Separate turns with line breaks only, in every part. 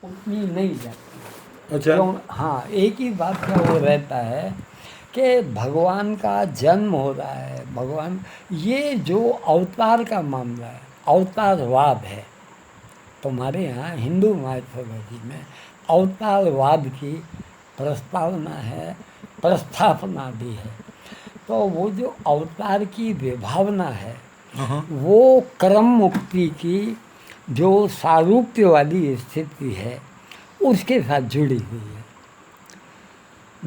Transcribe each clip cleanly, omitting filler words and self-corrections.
उतनी नहीं जाती।
अच्छा।
क्यों? हाँ, एक ही बात का वो रहता है कि भगवान का जन्म हो रहा है, भगवान, ये जो अवतार का मामला है, अवतारवाद है। तुम्हारे यहाँ हिंदू माइथोलॉजी में अवतारवाद की प्रस्तावना है, प्रस्थापना भी है। तो वो जो अवतार की विभावना है,
हाँ।
वो क्रम मुक्ति की जो सारूप्य वाली स्थिति है उसके साथ जुड़ी हुई है।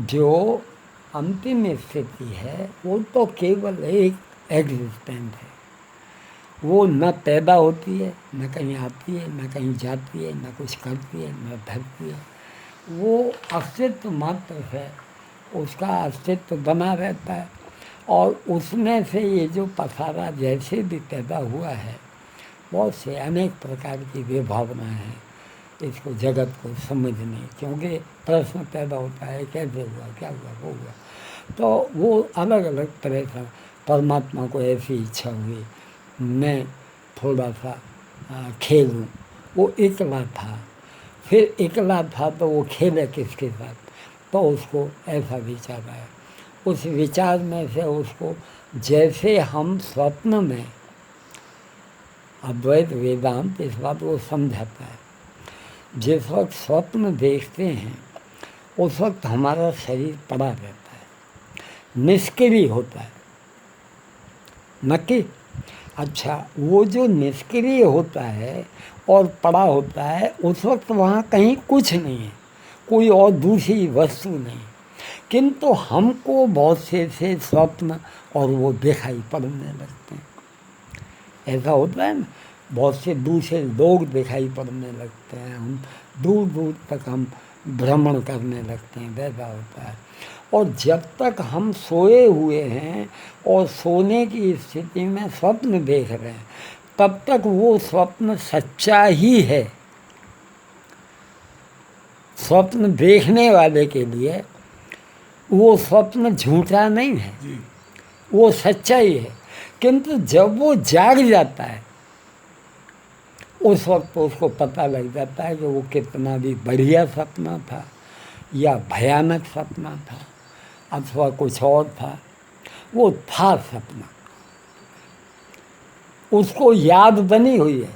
जो अंतिम स्थिति है वो तो केवल एक एग्जिस्टेंस है। वो न पैदा होती है, न कहीं आती है, न कहीं जाती है, न कुछ करती है, न धरती है। वो अस्तित्व मात्र है, उसका अस्तित्व बना रहता है। और उसमें से ये जो पसारा जैसे भी पैदा हुआ है, बहुत से अनेक प्रकार की विभावनाएं हैं इसको, जगत को समझने। क्योंकि प्रश्न पैदा होता है, कैसे हुआ, क्या हुआ, वो हुआ। तो वो अलग अलग तरह का, परमात्मा को ऐसी इच्छा हुई मैं थोड़ा सा खेलूं, वो इकला था। फिर इकला था तो वो खेले किसके साथ, तो उसको ऐसा विचार आया। उस विचार में से उसको, जैसे हम स्वप्न में, अद्वैत वेदांत इस बात को समझाता है, जिस वक्त स्वप्न देखते हैं उस वक्त हमारा शरीर पड़ा रहता है, निष्क्रिय होता है। नक्की। अच्छा, वो जो निष्क्रिय होता है और पड़ा होता है, उस वक्त वहाँ कहीं कुछ नहीं है, कोई और दूसरी वस्तु नहीं। किंतु हमको बहुत से स्वप्न और वो दिखाई पड़ने लगते हैं। ऐसा होता है ना, बहुत से दूसरे लोग दिखाई पड़ने लगते हैं, हम दूर दूर तक हम भ्रमण करने लगते हैं, वैसा होता है। और जब तक हम सोए हुए हैं और सोने की स्थिति में स्वप्न देख रहे हैं, तब तक वो स्वप्न सच्चा ही है। स्वप्न देखने वाले के लिए वो स्वप्न झूठा नहीं है, वो सच्चा ही है। किंतु जब वो जाग जाता है, उस वक्त उसको पता लग जाता है कि वो कितना भी बढ़िया सपना था या भयानक सपना था अथवा कुछ और था। वो था सपना, उसको याद बनी हुई है,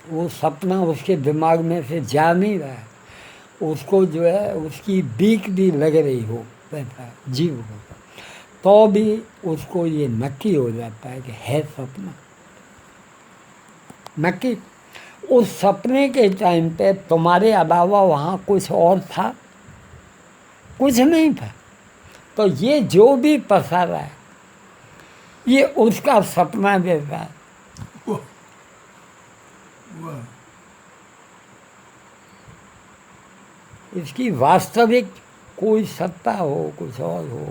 वो सपना उसके दिमाग में से जा नहीं रहा है। उसको जो है उसकी बीक भी लग रही हो वैसा जीव को, तो भी उसको ये नक्की हो जाता है कि है सपना। नक्की। उस सपने के टाइम पे तुम्हारे अलावा वहाँ कुछ और था? कुछ नहीं था। तो ये जो भी पसारा है ये उसका सपना जैसा है। इसकी वास्तविक कोई सत्ता हो, कुछ और हो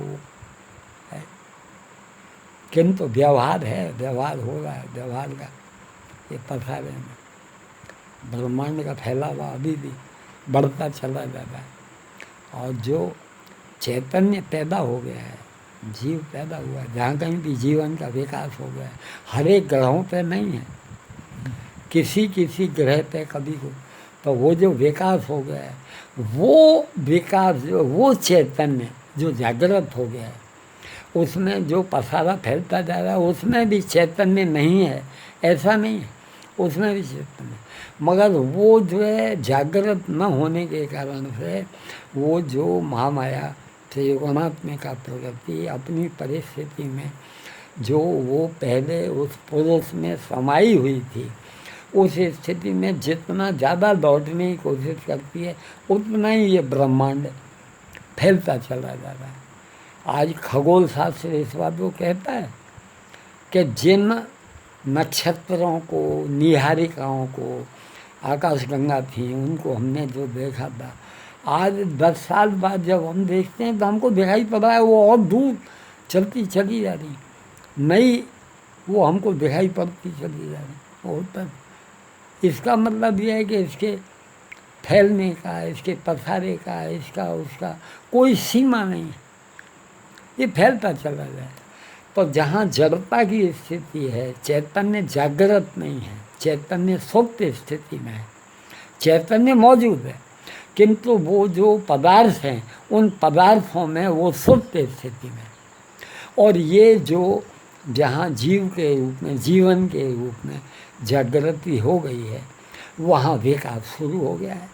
है। किंतु व्यवहार है, व्यवहार हो रहा है, व्यवहार का ये पसारे में ब्रह्मांड का फैलावा अभी भी बढ़ता चला जाता है। और जो चैतन्य पैदा हो गया है, जीव पैदा हुआ है, जहाँ कहीं भी जीवन का विकास हो गया है, हर एक ग्रहों पे नहीं है, किसी किसी ग्रह पे कभी हो, तो वो जो विकास हो गया है, वो विकास जो, वो चैतन्य जो जागृत हो गया है, उसमें जो पसारा फैलता जा रहा है उसमें भी चैतन्य नहीं है, ऐसा नहीं है, उसमें भी चैतन्य। मगर वो जो है जागृत न होने के कारण से वो जो महामाया त्रिगुणात्मिका प्रकृति अपनी परिस्थिति में जो वो पहले उस पुरुष में समाई हुई थी, उस स्थिति में जितना ज़्यादा लौटने की कोशिश करती है उतना ही ये ब्रह्मांड फैलता चला जा रहा है। आज खगोल शास्त्र इस बात को कहता है कि जिन नक्षत्रों को, निहारिकाओं को, आकाशगंगा थी, उनको हमने जो देखा था, आज 10 साल बाद जब हम देखते हैं तो हमको दिखाई पड़ रहा है वो और दूर चलती चली जा रही, नई वो हमको दिखाई पड़ती चली जा रही। वो होता है। इसका मतलब यह है कि इसके फैलने का, इसके पसारे का, इसका उसका कोई सीमा नहीं है, ये फैलता चला जाए। तो जहाँ जड़ता की स्थिति है, चैतन्य जागृत नहीं है, चैतन्य सुप्त स्थिति में है, चैतन्य मौजूद है, किंतु वो जो पदार्थ हैं उन पदार्थों में वो सुप्त स्थिति में, और ये जो जहाँ जीव के रूप में, जीवन के रूप में जागृति हो गई है, वहाँ विकास शुरू हो गया है।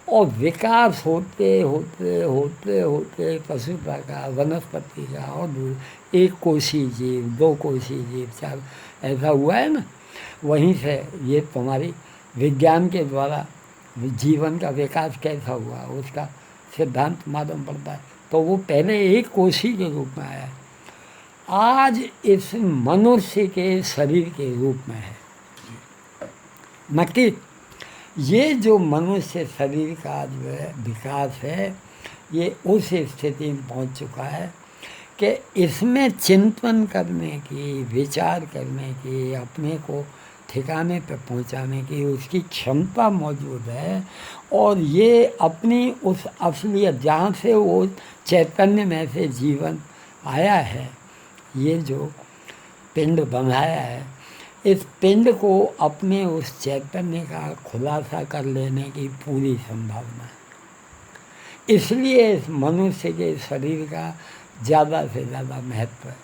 और विकास होते होते होते होते पशुता का, वनस्पति का, और एक कोशी जीव, दो कोशी जीव, चार, ऐसा हुआ है ना। वहीं से ये तुम्हारी विज्ञान के द्वारा जीवन का विकास कैसा हुआ उसका सिद्धांत मालूम पड़ता है। तो वो पहले एक कोशी के रूप में आया, आज इस मनुष्य के शरीर के रूप में है। नक्की ये जो मनुष्य शरीर का जो है विकास है, ये उस स्थिति में पहुंच चुका है कि इसमें चिंतन करने की, विचार करने की, अपने को ठिकाने पर पहुंचाने की उसकी क्षमता मौजूद है। और ये अपनी उस असलियत जहाँ से वो चैतन्य में से जीवन आया है, ये जो पिंड बनाया है, इस पिंड को अपने उस चैतन्य का खुलासा कर लेने की पूरी संभावना है। इसलिए इस मनुष्य के शरीर का ज़्यादा से ज़्यादा महत्व है।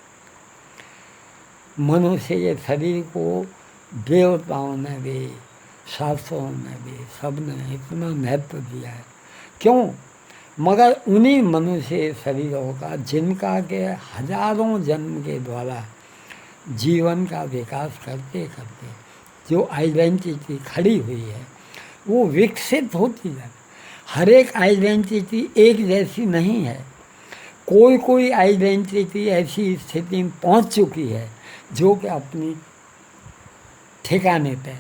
मनुष्य के शरीर को देवताओं ने भी, शास्त्रों ने भी, सब ने इतना महत्व दिया है। क्यों? मगर उन्हीं मनुष्य शरीरों का जिनका के हजारों जन्म के द्वारा जीवन का विकास करते करते जो आइडेंटिटी खड़ी हुई है वो विकसित होती है। हर एक आइडेंटिटी एक जैसी नहीं है। कोई कोई आइडेंटिटी ऐसी स्थिति में पहुंच चुकी है जो कि अपनी ठिकाने पे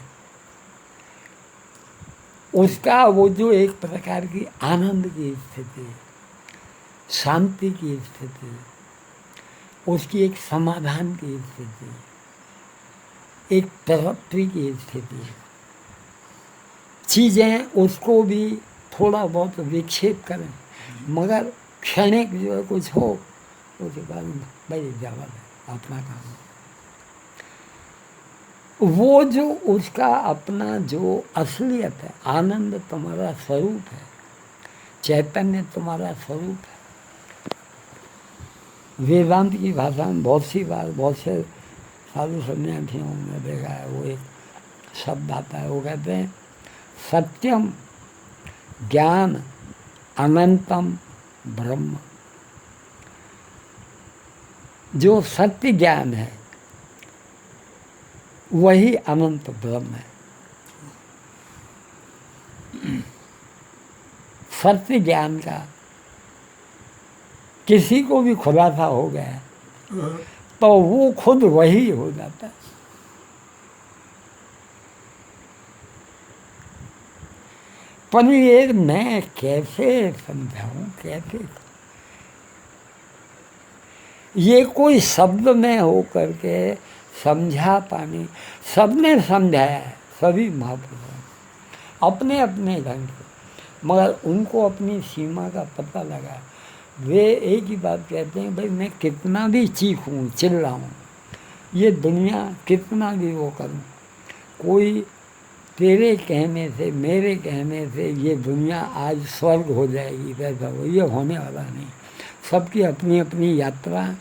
उसका वो जो एक प्रकार की आनंद की स्थिति, शांति की स्थिति, उसकी एक समाधान की स्थिति, एक तृप्ति की स्थिति, चीज़ें उसको भी थोड़ा बहुत विक्षेप करें मगर क्षणिक जो है कुछ हो, उसके बाद भाई जावा है अपना काम। वो जो उसका अपना जो असलियत है, आनंद तुम्हारा स्वरूप है, चैतन्य तुम्हारा स्वरूप है। वेदांत की भाषा में बहुत सी बार बहुत से साधु सन्यासियों ने देखा है, वो एक शब्द आता है, वो कहते हैं सत्यम ज्ञान अनंतम ब्रह्म। जो सत्य ज्ञान है वही अनंत ब्रह्म है। सत्य ज्ञान का किसी को भी खुलासा हो गया तो वो खुद वही हो जाता है। पर ये मैं कैसे समझाऊं, कैसे, ये कोई शब्द में हो करके समझा पाने, सबने समझाया है, सभी महापुरुषों अपने अपने ढंग से, मगर उनको अपनी सीमा का पता लगा। वे एक ही बात कहते हैं, भाई मैं कितना भी चीखूं, चिल्लाऊं, ये दुनिया कितना भी वो करूं, कोई तेरे कहने से, मेरे कहने से ये दुनिया आज स्वर्ग हो जाएगी, वैसा हो, ये होने वाला नहीं। सबकी अपनी अपनी यात्रा।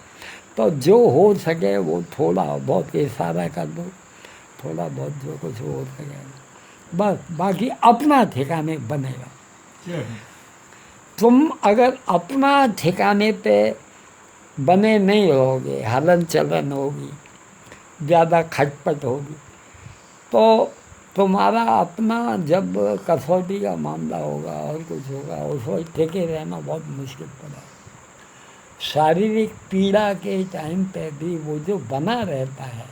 तो जो हो सके वो थोड़ा बहुत इशारा कर दो, थोड़ा बहुत जो कुछ हो सके बस, बाकी अपना ठिकाने बनेगा। तुम अगर अपना ठिकाने पे बने नहीं रहोगे, हलन चलन होगी, ज़्यादा खटपट होगी, तो तुम्हारा अपना जब कसौटी का मामला होगा और कुछ होगा, उस वक्त टिके रहना बहुत मुश्किल पड़ा। शारीरिक पीड़ा के टाइम पे भी वो जो बना रहता है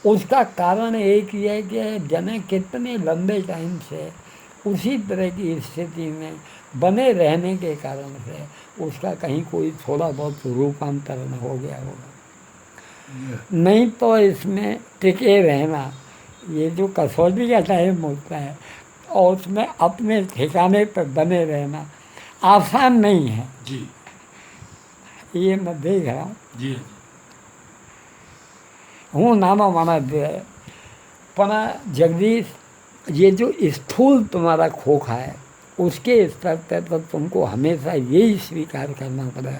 उसका कारण एक ही है कि जने कितने लंबे टाइम से उसी तरह की स्थिति में बने रहने के कारण से उसका कहीं कोई थोड़ा बहुत रूपांतरण हो गया होगा। नहीं तो इसमें टिके रहना, ये जो कसौटी का टाइम होता है और उसमें अपने ठिकाने पर बने रहना आसान नहीं है जी। ये मैं देख रहा हूँ, हूँ नाना माना दे पना जगदीश, ये जो स्थूल तुम्हारा खोखा है उसके स्तर पर तो तुमको हमेशा यही स्वीकार करना पड़ेगा।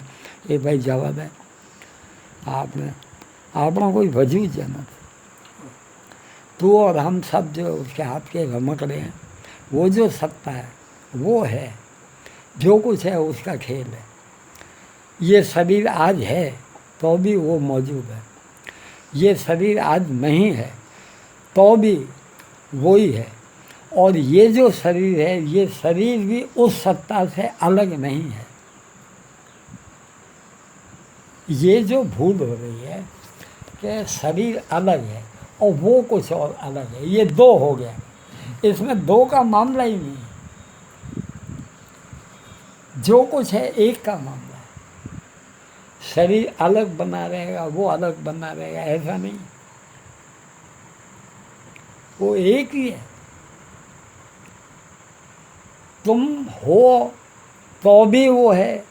ये भाई जवाब है आपने आपने कोई वजूद जन्नत तू और हम सब जो उसके हाथ के रमक रहे हैं, वो जो सत्ता है वो है, जो कुछ है उसका खेल है। ये शरीर आज है तो भी वो मौजूद है, ये शरीर आज नहीं है तो भी वही है। और ये जो शरीर है, ये शरीर भी उस सत्ता से अलग नहीं है। ये जो भूल हो रही है कि शरीर अलग है और वो कुछ और अलग है, ये दो हो गया। इसमें दो का मामला ही नहीं, जो कुछ है एक का मामला है। शरीर अलग बना रहेगा, वो अलग बना रहेगा, ऐसा नहीं, वो एक ही है। तुम हो तो भी वो है,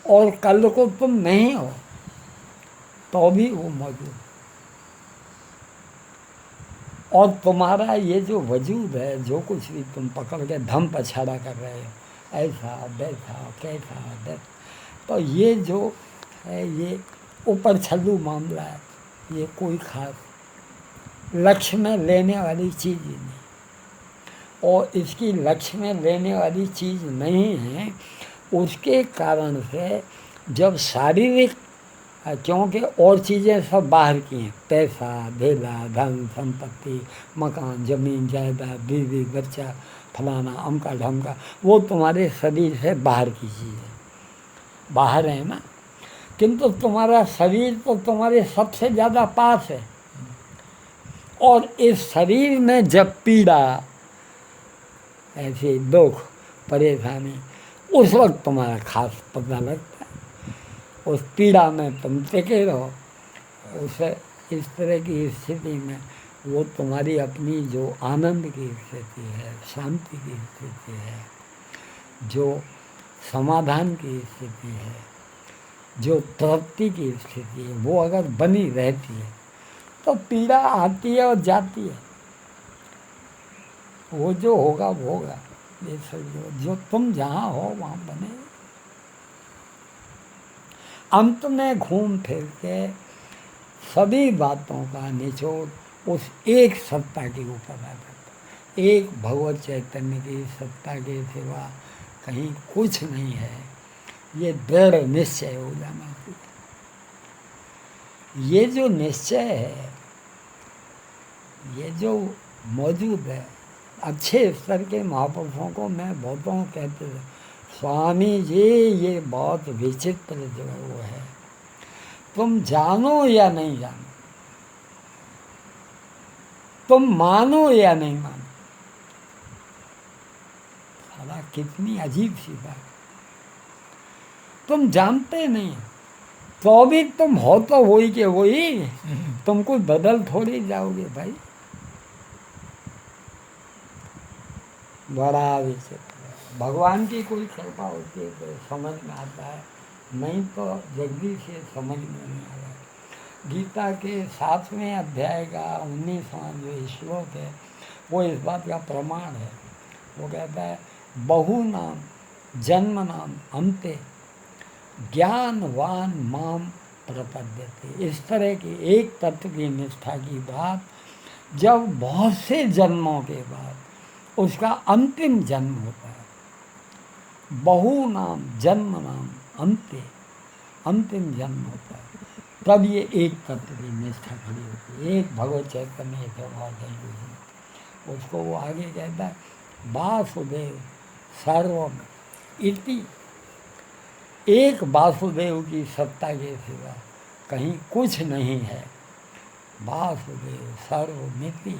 और कल को तुम नहीं हो तो भी वो मौजूद। और तुम्हारा ये जो वजूद है, जो कुछ भी तुम पकड़ के धम पछाड़ा कर रहे हो, ऐसा वैसा कैसा वैसा, तो ये जो है ये ऊपर छल्लू मामला है। ये कोई खास लक्ष्य में लेने वाली चीज़ ही नहीं, और इसकी लक्ष्य में लेने वाली चीज़ नहीं है। उसके कारण से जब शारीरिक, क्योंकि और चीज़ें सब बाहर की हैं, पैसा धेला धन संपत्ति मकान ज़मीन जायदाद बीवी बच्चा फलाना अमका ढमका, वो तुम्हारे शरीर से बाहर की चीज़ है, बाहर है ना। किंतु तुम्हारा शरीर तो तुम्हारे सबसे ज़्यादा पास है। और इस शरीर में जब पीड़ा, ऐसे दुख परेशानी, उस वक्त तुम्हारा खास पता लगता है। उस पीड़ा में तुम टिके रहो, उसे इस तरह की स्थिति में वो तुम्हारी अपनी जो आनंद की स्थिति है, शांति की स्थिति है, जो समाधान की स्थिति है, जो तृप्ति की स्थिति है, वो अगर बनी रहती है तो पीड़ा आती है और जाती है। वो जो होगा वो होगा, ये सब जो तुम जहाँ हो वहाँ बने। अंत में घूम फिर के सभी बातों का निचोड़ उस एक सत्ता के ऊपर आ जाता। एक भगवत चैतन्य की सत्ता के सिवा कहीं कुछ नहीं है, ये दृढ़ निश्चय हो जाना चाहिए। ये जो निश्चय है, ये जो मौजूद है, अच्छे स्तर के महापुरुषों को मैं बहुतों कहते थे, स्वामी जी ये बहुत विचित्र जो वो है, तुम जानो या नहीं जानो, तुम मानो या नहीं मानो, साला कितनी अजीब सी बात। तुम जानते नहीं तो भी तुम हो तो वही के वही, तुम कोई बदल थोड़ी जाओगे भाई। बड़ा विचित्र। भगवान की कोई कृपा होती है तो समझ में आता है, नहीं तो जल्दी से समझ में नहीं आ रहा। गीता के 7वें अध्याय का 19वां जो श्लोक है, वो इस बात का प्रमाण है। वो कहता है बहु नाम जन्म नाम अंते ज्ञानवान माम प्रपद्यते। इस तरह की एक तत्व की निष्ठा की बात जब बहुत से जन्मों के बाद उसका अंतिम जन्म होता है, बहु नाम जन्म नाम अंत्य, अंतिम जन्म होता है, तब ये एक तत्व की निष्ठा खड़ी होती है। एक भगवत चैतन्य है, उसको वो आगे कहता है वासुदेव सर्वम इति। एक वासुदेव की सत्ता के सिवा कहीं कुछ नहीं है। वासुदेव सर्वमिति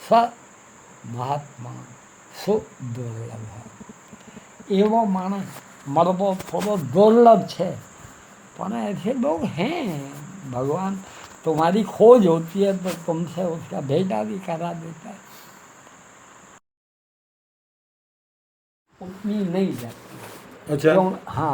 स महात्मा सुदुर्लभ। एवो मानस मरबो थोड़ो दुर्लभ है, पर ऐसे लोग हैं। भगवान तुम्हारी खोज होती है तो तुमसे उसका भेंटा भी करा देता है, उतनी नहीं जाती।
अच्छा।
हाँ।